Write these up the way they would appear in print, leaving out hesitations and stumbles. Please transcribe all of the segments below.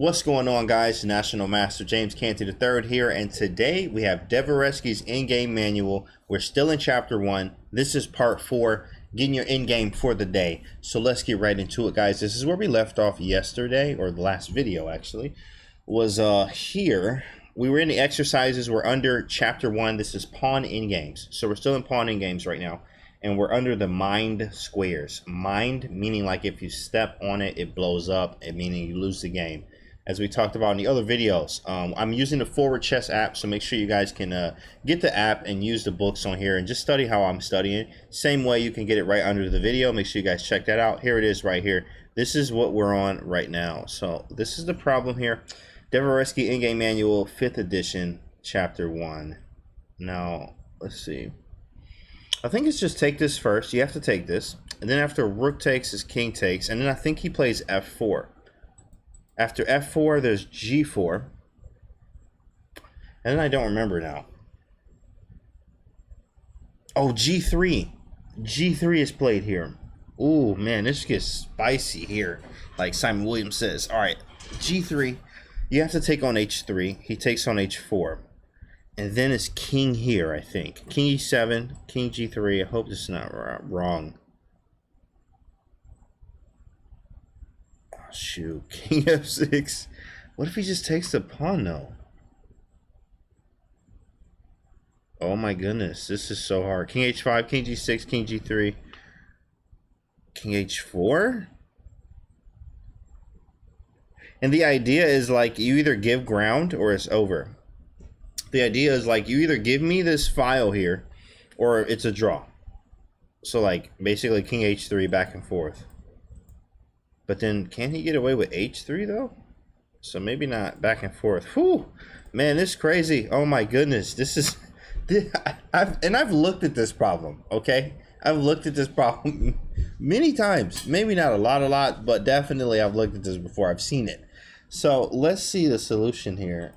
What's going on, guys? National Master James Canty III here, and today we have Dvoretsky's Endgame manual. We're still in chapter 1. This is part 4, getting your endgame for the day. So let's get right into it, guys. This is where we left off yesterday, or the last video actually, was here. We were in the exercises. We're under chapter 1. This is pawn endgames. So we're still in pawn endgames right now, and we're under the mind squares. Mind meaning like if you step on it, it blows up, and meaning you lose the game. As we talked about in the other videos, I'm using the Forward Chess app, so make sure you guys can get the app and use the books on here and just study how I'm studying. Same way you can get it right under the video. Make sure you guys check that out. Here it is right here. This is what we're on right now. So this is the problem here. Dvoretsky Endgame Manual, 5th edition, chapter 1. Now, let's see. I think it's just take this first. You have to take this. And then after rook takes is king takes. And then I think he plays f4. After f4, there's g4. And then I don't remember now. Oh, g3. G3 is played here. Ooh, man, this gets spicy here. Like Simon Williams says. All right, g3. You have to take on h3. He takes on h4. And then it's king here, I think. King e7, king g3. I hope this is not wrong. Shoot, king f6. What if he just takes the pawn though? Oh my goodness, this is so hard. King h5, king g6, king g3, king h4. And the idea is like you either give ground or it's over. The idea is like you either give me this file here or it's a draw. So like basically king h3 back and forth. But then, can he get away with h3 though? So maybe not back and forth. Whew, man, this is crazy. Oh my goodness, this is. I've looked at this problem. Okay, I've looked at this problem many times. Maybe not a lot, but definitely I've looked at this before. I've seen it. So let's see the solution here.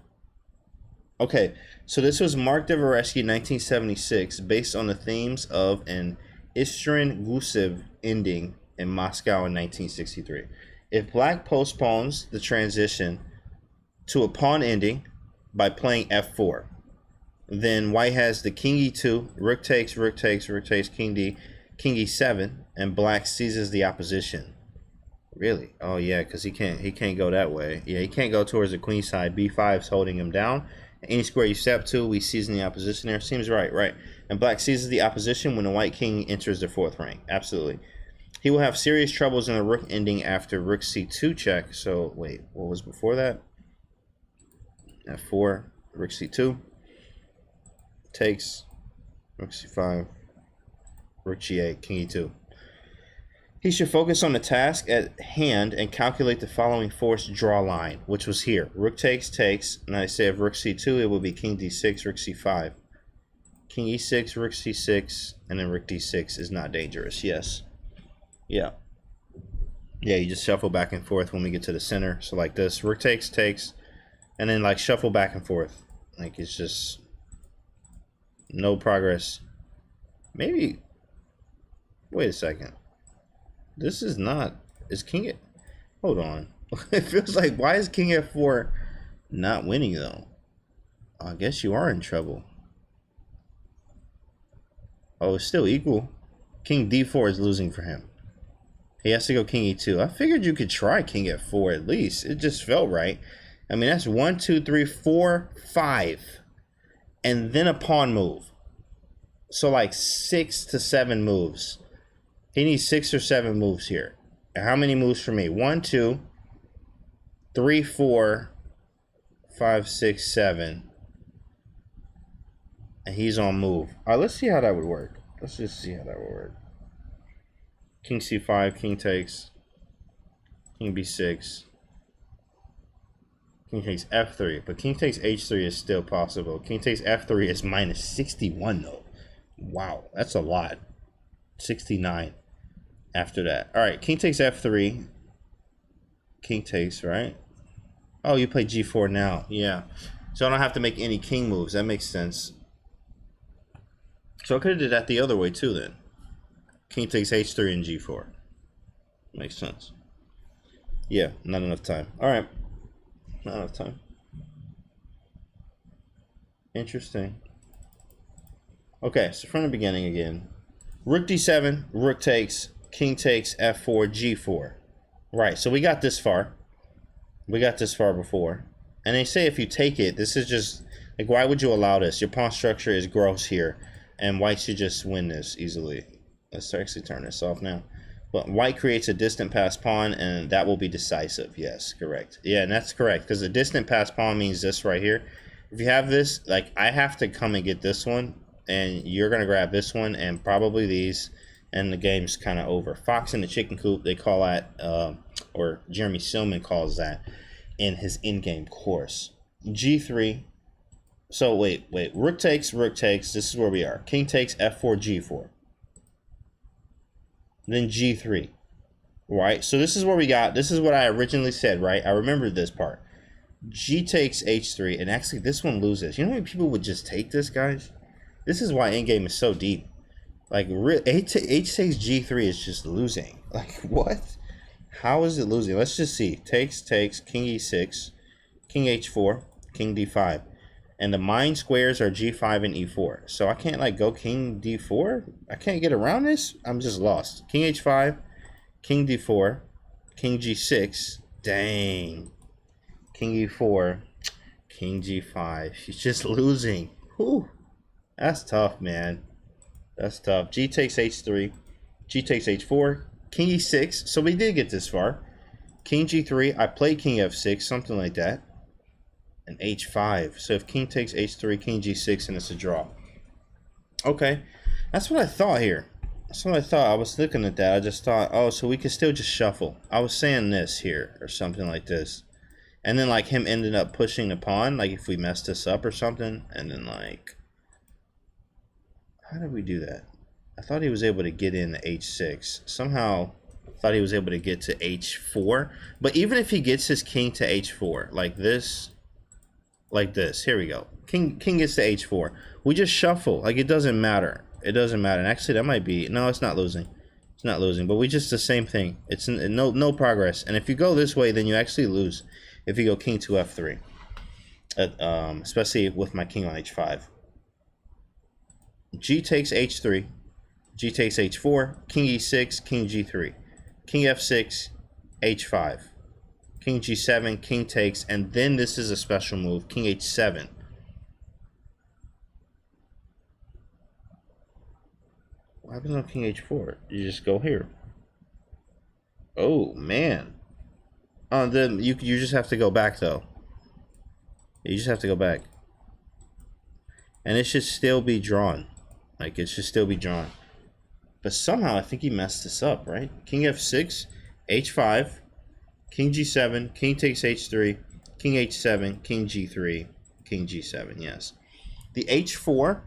Okay, so this was Mark Dvoretsky, 1976, based on the themes of an Istrin Gusev ending in Moscow in 1963. If black postpones the transition to a pawn ending by playing f4, then white has the king e2, rook takes, rook takes, rook takes, king d, king e7, and black seizes the opposition. Really? Oh yeah, because he can't go that way. Yeah, he can't go towards the queen side. b5 is holding him down. Any square you step to, we seizing the opposition there. Seems right, right. And black seizes the opposition when the white king enters the 4th rank. Absolutely. He will have serious troubles in a rook ending after rook c2 check. So, wait, what was before that? f4, rook c2. Takes, rook c5, rook g8, king e2. He should focus on the task at hand and calculate the following forced draw line, which was here. Rook takes, takes. And I say if rook c2, it will be king d6, rook c5. King e6, rook c6, and then rook d6 is not dangerous. Yes. Yeah, you just shuffle back and forth when we get to the center. So like this, rook takes, takes, and then like shuffle back and forth. Like it's just no progress. Maybe, wait a second. This is not, is king, hold on. It feels like, why is king f4 not winning though? I guess you are in trouble. Oh, it's still equal. King d4 is losing for him. He has to go king e2. I figured you could try king f4 at least. It just felt right. I mean, that's 1, 2, 3, 4, 5. And then a pawn move. So like 6 to 7 moves. He needs 6 or 7 moves here. And how many moves for me? 1, 2, 3, 4, 5, 6, 7. And he's on move. All right, let's see how that would work. Let's just see how that would work. King c5, king takes, king b6, king takes f3, but king takes h3 is still possible. King takes f3 is minus 61 though. Wow, that's a lot. 69 after that. All right, king takes f3, king takes, right? Oh, you play g4 now. Yeah, so I don't have to make any king moves. That makes sense. So I could have did that the other way too then. King takes h3 and g4. Makes sense. Yeah, not enough time. All right. Not enough time. Interesting. Okay, so from the beginning again. Rook d7, rook takes, king takes, f4, g4. Right, so we got this far. We got this far before. And they say if you take it, this is just, like, why would you allow this? Your pawn structure is gross here. And white should just win this easily. Let's actually turn this off now. But white creates a distant passed pawn, and that will be decisive. Yes, correct. Yeah, and that's correct, because a distant passed pawn means this right here. If you have this, like, I have to come and get this one, and you're going to grab this one, and probably these, and the game's kind of over. Fox in the chicken coop, they call that, or Jeremy Silman calls that in his Endgame course. G3. So, wait. Rook takes, this is where we are. King takes, f4, g4. Then g3. Right? So this is where we got, this is what I originally said, right? I remember this part. G takes h3, and actually this one loses. You know how many people would just take this, guys? This is why Endgame is so deep. Like, h takes g3 is just losing. Like, what? How is it losing? Let's just see. Takes, king e6, king h4, king d5. And the mine squares are g5 and e4. So I can't, like, go king d4? I can't get around this? I'm just lost. King h5, king d4, king g6. Dang. King e4, king g5. She's just losing. Whew. That's tough, man. That's tough. G takes h3, G takes h4, king e6. So we did get this far. King g3. I played king f6, something like that. And h5. So if king takes h3, king g6, and it's a draw. Okay. That's what I thought here. That's what I thought. I was looking at that. I just thought, oh, so we could still just shuffle. I was saying this here or something like this. And then, like, him ended up pushing the pawn, like, if we messed this up or something. And then, like, how did we do that? I thought he was able to get in to h6. Somehow, I thought he was able to get to h4. But even if he gets his king to h4, like this, here we go. King gets to h4. We just shuffle. Like, it doesn't matter. It doesn't matter. And actually, that might be, no, it's not losing. It's not losing. But we just the same thing. It's no progress. And if you go this way, then you actually lose. If you go king to f3, especially with my king on h5. G takes h3, G takes h4, king e6, king g3, king f6, h5, king g7, king takes, and then this is a special move, king h7. What happens on king h4? You just go here. Oh, man. Then you just have to go back, though. You just have to go back. And it should still be drawn. Like, it should still be drawn. But somehow, I think he messed this up, right? King f6, h5, king g7, king takes h3, king h7, king g3, king g7, yes. The h4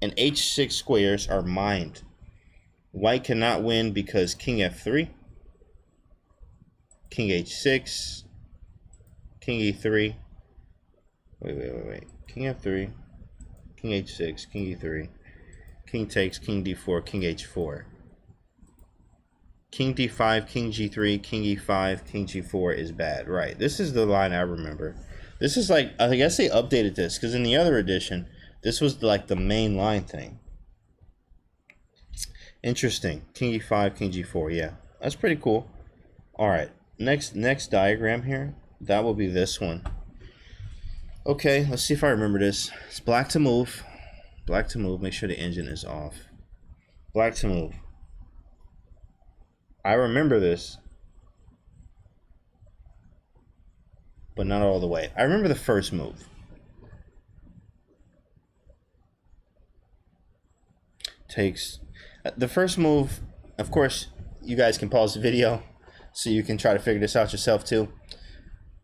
and h6 squares are mined. White cannot win because king f3, king h6, king e3. Wait. King f3, king h6, king e3, king takes, king d4, king h4. King d5, king g3, king e5, king g4 is bad. Right. This is the line I remember. This is like, I guess they updated this because in the other edition, this was like the main line thing. Interesting. King e5, king g4. Yeah, that's pretty cool. All right. Next diagram here, that will be this one. Okay, let's see if I remember this. It's black to move. Black to move. Make sure the engine is off. Black to move. I remember this, but not all the way. I remember the first move. Takes the first move. Of course, you guys can pause the video so you can try to figure this out yourself too.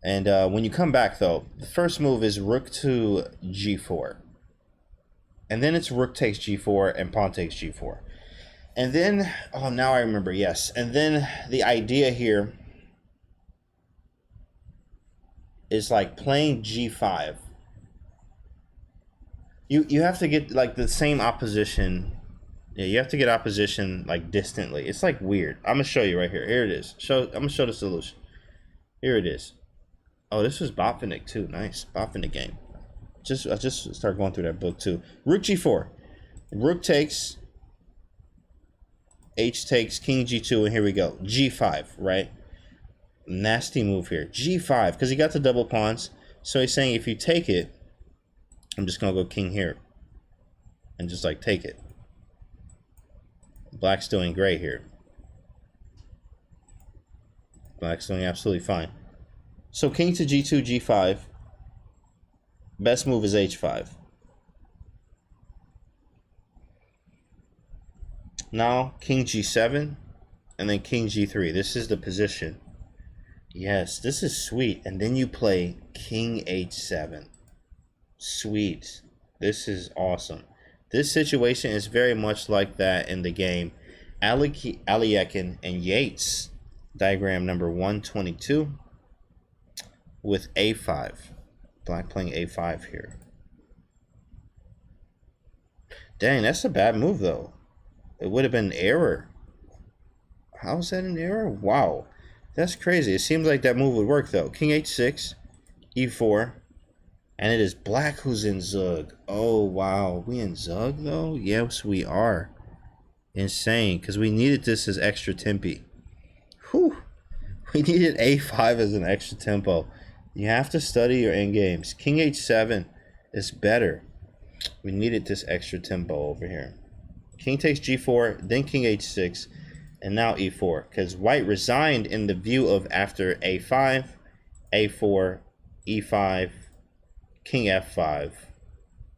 And when you come back, though, the first move is rook to g4. And then it's rook takes g4 and pawn takes g4. And then, oh, now I remember, yes. And then the idea here is like playing g5. You have to get like the same opposition. Yeah, you have to get opposition like distantly. It's like weird. I'm gonna show you right here. Here it is. I'm gonna show the solution. Here it is. Oh, this was Botvinnik too. Nice. Botvinnik game. I just started going through that book too. Rook G4. Rook takes. H takes, King G2, and here we go. G5, right? Nasty move here. G5, because he got the double pawns. So he's saying if you take it, I'm just going to go king here. And just like take it. Black's doing great here. Black's doing absolutely fine. So king to G2, G5. Best move is H5. Now king G7 and then king G3. This is the position. Yes, this is sweet. And then you play king H7. Sweet. This is awesome. This situation is very much like that in the game Alekhine and Yates, diagram number 122, with A5. Black playing A5 here. Dang, that's a bad move though. It would have been an error. How is that an error? Wow. That's crazy. It seems like that move would work though. King H6, E4. And it is black who's in Zug. Oh, wow. We in Zug though? Yes, we are. Insane. Because we needed this as extra tempi. Whew. We needed A5 as an extra tempo. You have to study your endgames. King H7 is better. We needed this extra tempo over here. King takes G4, then King H6, and now E4. Because white resigned in the view of after A5, A4, E5, King F5,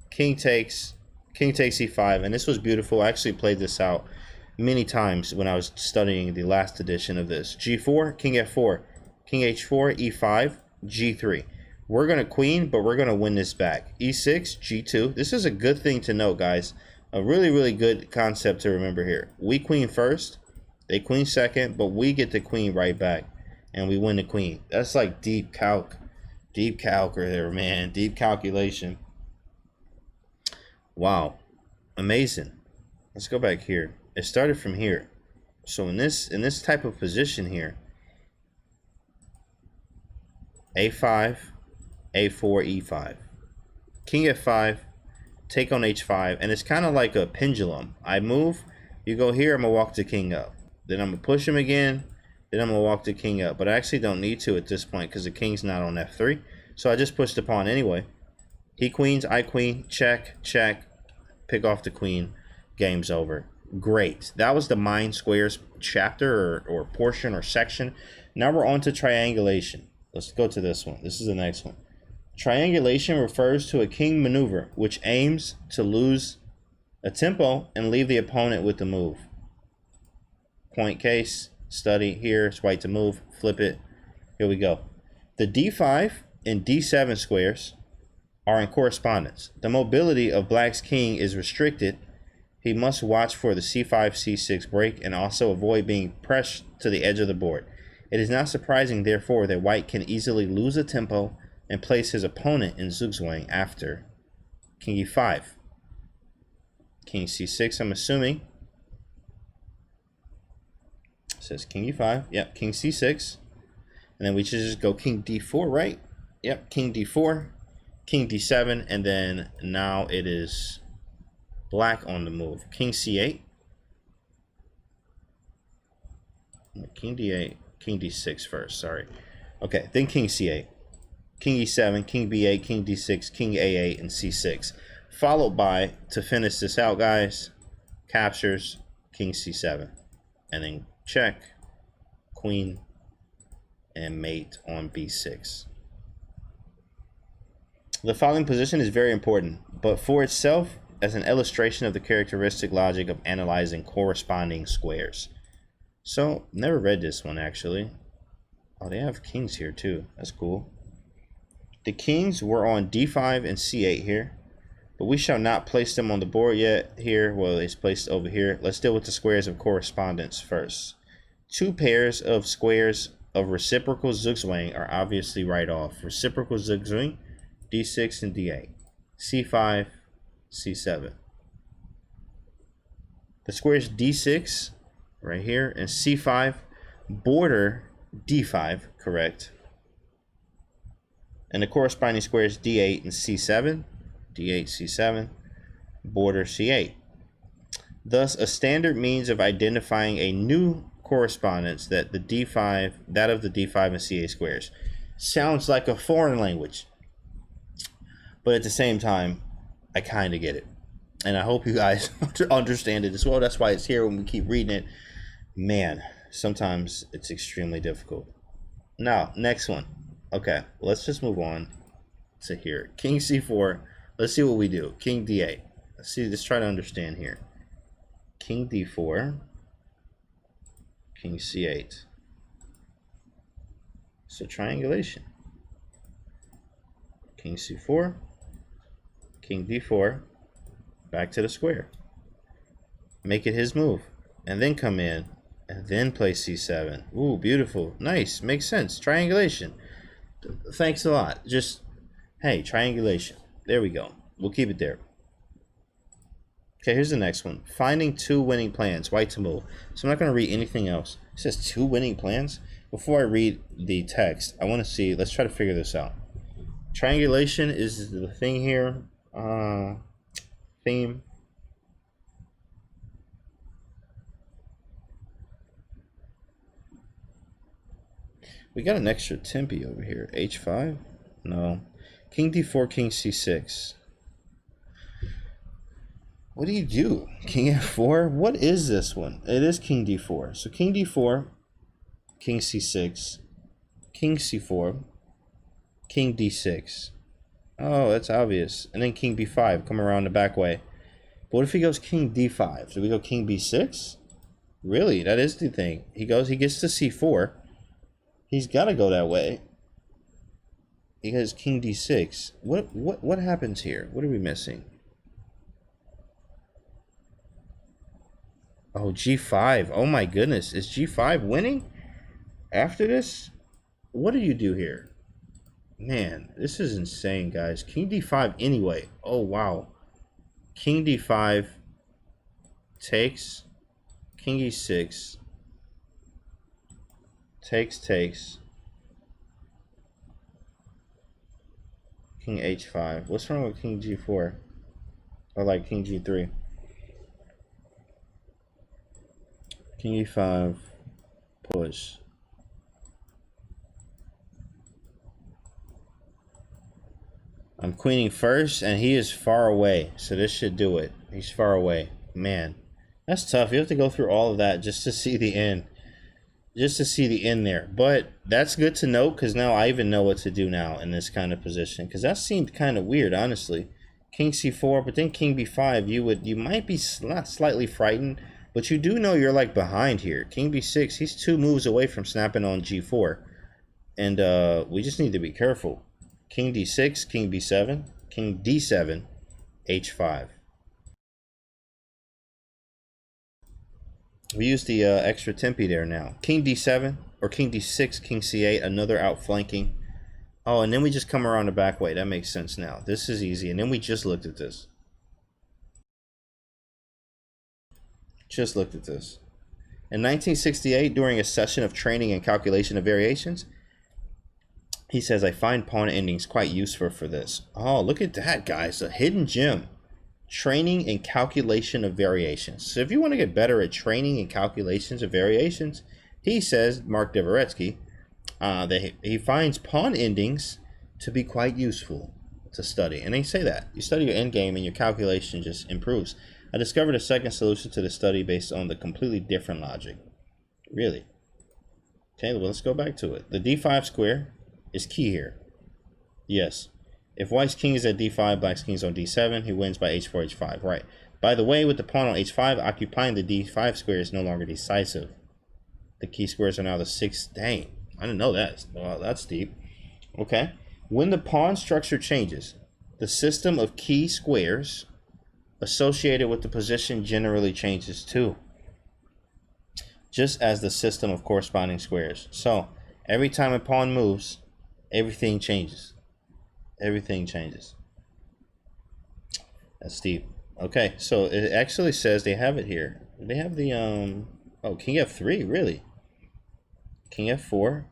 King takes E5, and this was beautiful. I actually played this out many times when I was studying the last edition of this. G4, King F4, King H4, E5, G3. We're going to queen, but we're going to win this back. E6, G2. This is a good thing to note, guys. A really, really good concept to remember here. We queen first, they queen second, but we get the queen right back, and we win the queen. That's like deep calc. Deep calc right there, man. Deep calculation. Wow. Amazing. Let's go back here. It started from here. So in this type of position here, A5, A4, E5. King F5, take on H5, and it's kind of like a pendulum. I move, you go here, I'm going to walk the king up. Then I'm going to push him again, then I'm going to walk the king up. But I actually don't need to at this point because the king's not on F3. So I just push the pawn anyway. He queens, I queen, check, check, pick off the queen, game's over. Great. That was the Mind Squares chapter or portion or section. Now we're on to triangulation. Let's go to this one. This is the next one. Triangulation refers to a king maneuver which aims to lose a tempo and leave the opponent with the move. Point case, study here, it's white to move, flip it. Here we go. The D5 and D7 squares are in correspondence. The mobility of black's king is restricted. He must watch for the C5, C6 break and also avoid being pressed to the edge of the board. It is not surprising, therefore, that white can easily lose a tempo and place his opponent in zugzwang after King E5. King C6, I'm assuming. It says King E5. Yep, King C6. And then we should just go King D4, right? Yep, King D4, King D7, and then now it is black on the move. King C8. King D8, King D6 first, sorry. Okay, then King C8. King E7, King B8, King D6, King A8, and C6. Followed by, to finish this out, guys, captures King C7. And then check, queen, and mate on B6. The following position is very important, but for itself, as an illustration of the characteristic logic of analyzing corresponding squares. So, never read this one, actually. Oh, they have kings here, too. That's cool. The kings were on D5 and C8 here, but we shall not place them on the board yet here. Well, it's placed over here. Let's deal with the squares of correspondence first. Two pairs of squares of reciprocal zugzwang are obviously right off. Reciprocal zugzwang, D6 and D8. C5, C7. The squares D6 right here and C5 border D5, correct? And the corresponding squares D8 and C7. D8, C7, border C8. Thus, a standard means of identifying a new correspondence that of the D5 and C8 squares. Sounds like a foreign language, but at the same time, I kind of get it. And I hope you guys understand it as well. That's why it's here when we keep reading it. Man, sometimes it's extremely difficult. Now, next one. Okay, let's just move on to here. King C4. Let's see what we do. King D8. Let's try to understand here. King D4. King C8. So triangulation. King C4. King D4. Back to the square. Make it his move. And then come in. And then play C7. Ooh, beautiful. Nice. Makes sense. Triangulation. Thanks a lot. Just, hey, triangulation. There we go. We'll keep it there. Okay, here's the next one. Finding two winning plans. White to move. So I'm not going to read anything else. It says two winning plans. Before I read the text, I want to see. Let's try to figure this out. Triangulation is the thing here. Theme. We got an extra tempi over here. H5? No. King D4, King C6. What do you do? King F4? What is this one? It is King D4. So King D4, King C6, King C4, King D6. Oh, that's obvious. And then King B5, come around the back way. But what if he goes King D5? Do we go King B6? Really? That is the thing. He gets to C4. He's got to go that way. He has King D6. What happens here? What are we missing? Oh, G5. Oh my goodness. Is G5 winning after this? What do you do here? Man, this is insane, guys. King D5 anyway. Oh, wow. King D5 takes. King E6. Takes. King H5. What's wrong with King G4? Or like King G3? King E5. Push. I'm queening first, and he is far away. So this should do it. He's far away. Man, that's tough. You have to go through all of that just to see the end. Just to see the end there. But that's good to know, because now I even know what to do now in this kind of position. Because that seemed kind of weird, honestly. King C4, but then King B5, you might be slightly frightened, but you do know you're like behind here. King B6, he's 2 moves away from snapping on G4. And we just need to be careful. King D6, King B7, King D7, H5. We use the extra tempi there now. King D7 or King D6, King C8, another outflanking. Oh, and then we just come around the back way. That makes sense now. This is easy. And then we just looked at this. Just looked at this. In 1968, during a session of training and calculation of variations, he says, I find pawn endings quite useful for this. Oh, look at that, guys. A hidden gem. Training and calculation of variations. So if you want to get better at training and calculations of variations, he says, Mark Dvoretsky, that he finds pawn endings to be quite useful to study. And they say that. You study your endgame and your calculation just improves. I discovered a second solution to the study based on the completely different logic. Really? Okay, well, let's go back to it. The D5 square is key here. Yes. If white's king is at D5, black's king is on D7, he wins by H4, H5. Right. By the way, with the pawn on H5, occupying the D5 square is no longer decisive. The key squares are now the 6th. Dang. I didn't know that. Well, that's deep. Okay. When the pawn structure changes, the system of key squares associated with the position generally changes too. Just as the system of corresponding squares. So, every time a pawn moves, everything changes. Everything changes. That's deep. Okay, so it actually says they have it here. They have the oh, King F3, really? King F4.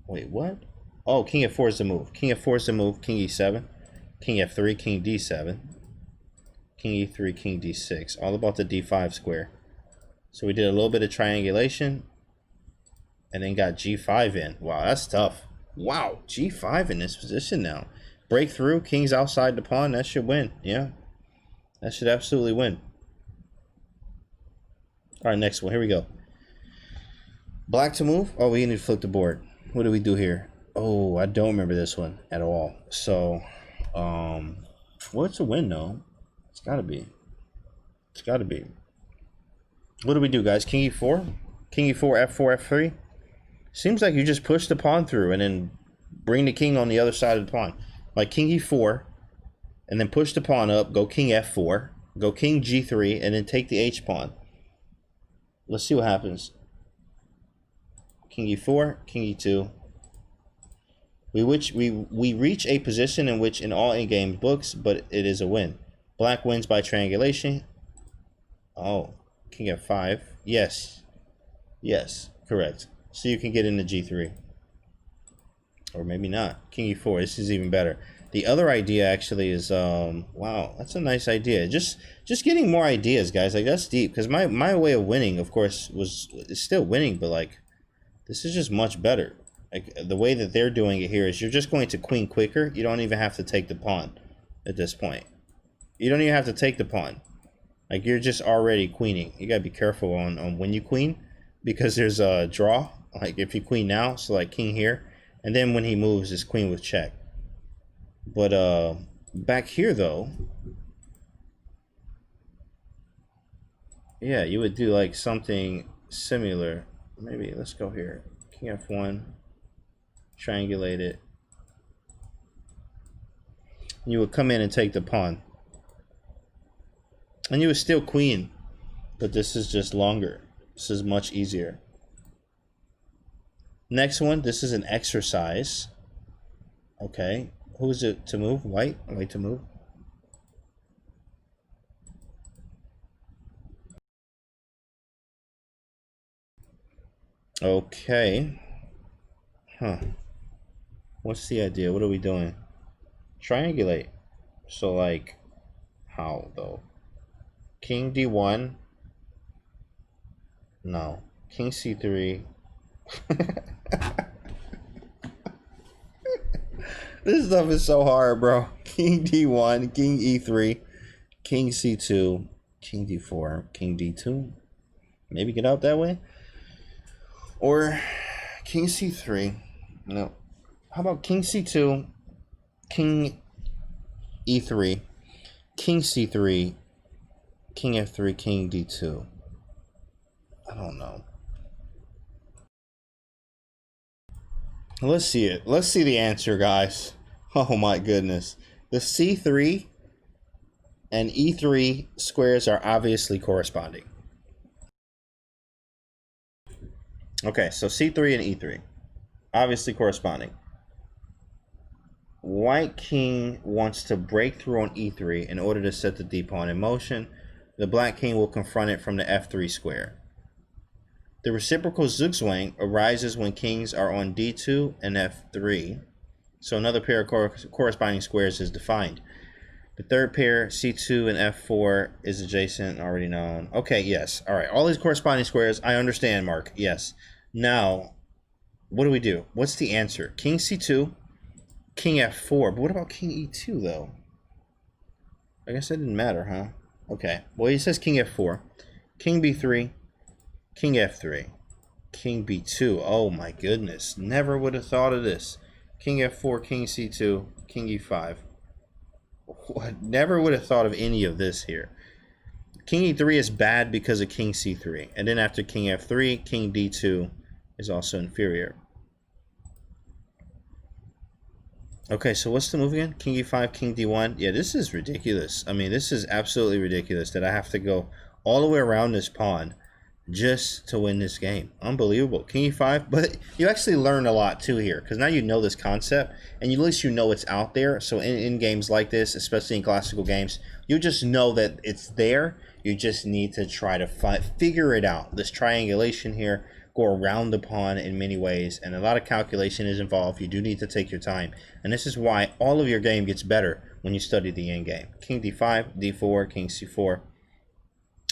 Wait, what? Oh, king f4 is the move. King f4 is the move. King e7. King f3, king d7. King e3, king d6. All about the d5 square. So we did a little bit of triangulation. And then got g5 in. Wow, that's tough. Wow, g5 in this position now. Breakthrough, king's outside the pawn. That should win. Yeah, that should absolutely win. All right, next one. Here we go. Black to move. Oh, we need to flip the board. What do we do here? Oh, I don't remember this one at all. So, what's a win though? It's gotta be. It's gotta be. What do we do, guys? King e4? King e4, f4, f3? Seems like you just push the pawn through and then bring the king on the other side of the pawn. Like king e4, and then push the pawn up, go king f4, go king g3, and then take the h-pawn. Let's see what happens. King e4, king e2. We reach a position in which in all endgame books, but it is a win. Black wins by triangulation. Oh, king f5. Yes. Yes, correct. So you can get into g3. Or maybe not. King e4. This is even better. The other idea actually is wow, that's a nice idea. Just getting more ideas, guys. Like that's deep. Because my way of winning, of course, is still winning, but like this is just much better. Like the way that they're doing it here is you're just going to queen quicker. You don't even have to take the pawn at this point. You don't even have to take the pawn. Like you're just already queening. You gotta be careful on when you queen, because there's a draw. Like if you queen now, so like king here, and then when he moves, it's queen with check. But back here though, yeah, you would do like something similar. Maybe let's go here. King f1, triangulate it. You would come in and take the pawn. And you would still queen, but this is just longer. This is much easier. Next one, this is an exercise. Okay, who's it to move? White? White to move. Okay. Huh. What's the idea? What are we doing? Triangulate. So like, how though? King d1. No. King c3. This stuff is so hard, bro. King d1, king e3, king c2, king d4, king d2. Maybe get out that way. Or king c3. No. How about king c2, king e3, king c3, king f3, king d2. I don't know. Let's see it. Let's see the answer, guys. Oh my goodness. The c3 and e3 squares are obviously corresponding. Okay, so c3 and e3 obviously corresponding. White king wants to break through on e3 in order to set the d pawn in motion. The black king will confront it from the f3 square. The reciprocal zugzwang arises when kings are on d2 and f3. So another pair of corresponding squares is defined. The third pair, c2 and f4, is adjacent, already known. Okay, yes. All right, all these corresponding squares, I understand, Mark. Yes. Now, what do we do? What's the answer? King c2, king f4. But what about king e2, though? I guess that didn't matter, huh? Okay. Well, he says king f4, king b3, king f3, king b2. Oh my goodness. Never would have thought of this. King f4, king c2, king e5. What? Never would have thought of any of this here. King e3 is bad because of king c3. And then after king f3, king d2 is also inferior. Okay, so what's the move again? King e5, king d1. Yeah, this is ridiculous. I mean, this is absolutely ridiculous that I have to go all the way around this pawn just to win this game. Unbelievable. King e5, but you actually learn a lot too here, because now you know this concept, and at least you know it's out there. So in games like this, especially in classical games, you just know that it's there. You just need to try to figure it out. This triangulation here, go around the pawn in many ways, and a lot of calculation is involved. You do need to take your time, and this is why all of your game gets better when you study the end game. King d5, d4, king c4.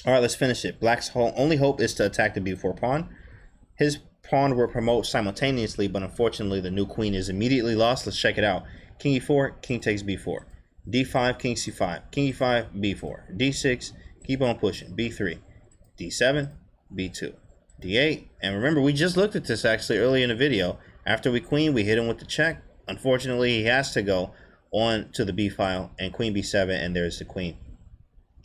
All right, let's finish it. Black's only hope is to attack the b4 pawn. His pawn will promote simultaneously, but unfortunately the new queen is immediately lost. Let's check it out. King e4, king takes b4. d5, king c5, king e5, b4, d6, keep on pushing, b3, d7, b2, d8. And remember, we just looked at this actually early in the video. After we queen, we hit him with the check. Unfortunately, he has to go on to the b file and queen b7, and there's the queen.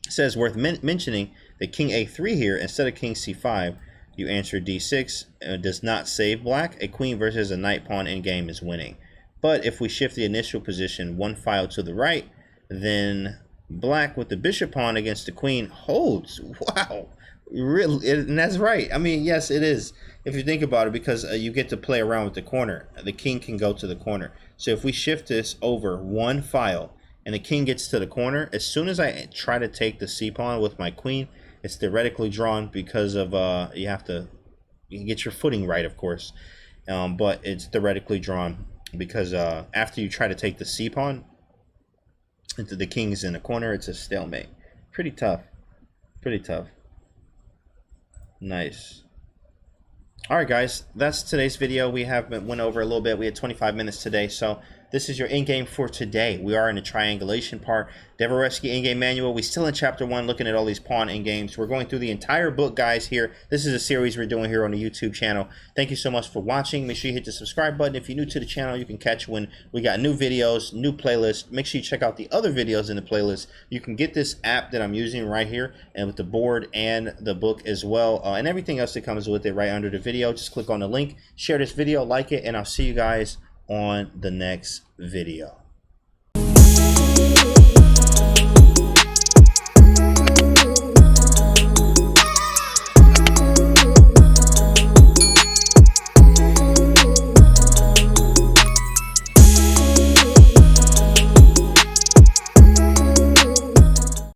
It says worth mentioning that king a3 here, instead of king c5, you answer d6. Does not save black. A queen versus a knight pawn in game is winning. But if we shift the initial position one file to the right, then black with the bishop pawn against the queen holds. Wow. Really, and that's right. I mean, yes, it is. If you think about it, because you get to play around with the corner. The king can go to the corner. So if we shift this over one file and the king gets to the corner, as soon as I try to take the c pawn with my queen, it's theoretically drawn because of you have to get your footing right, of course. But it's theoretically drawn because after you try to take the c pawn, the king's in the corner. It's a stalemate. Pretty tough. Pretty tough. Nice. All right, guys, that's today's video. We went over a little bit. We had 25 minutes today, so this is your in-game for today. We are in the triangulation part. Dvoretsky in-game manual. We still in chapter 1, looking at all these pawn in-games. We're going through the entire book, guys, here. This is a series we're doing here on the YouTube channel. Thank you so much for watching. Make sure you hit the subscribe button. If you're new to the channel, you can catch when we got new videos, new playlists. Make sure you check out the other videos in the playlist. You can get this app that I'm using right here, and with the board and the book as well, and everything else that comes with it right under the video. Just click on the link, share this video, like it, and I'll see you guys on the next video.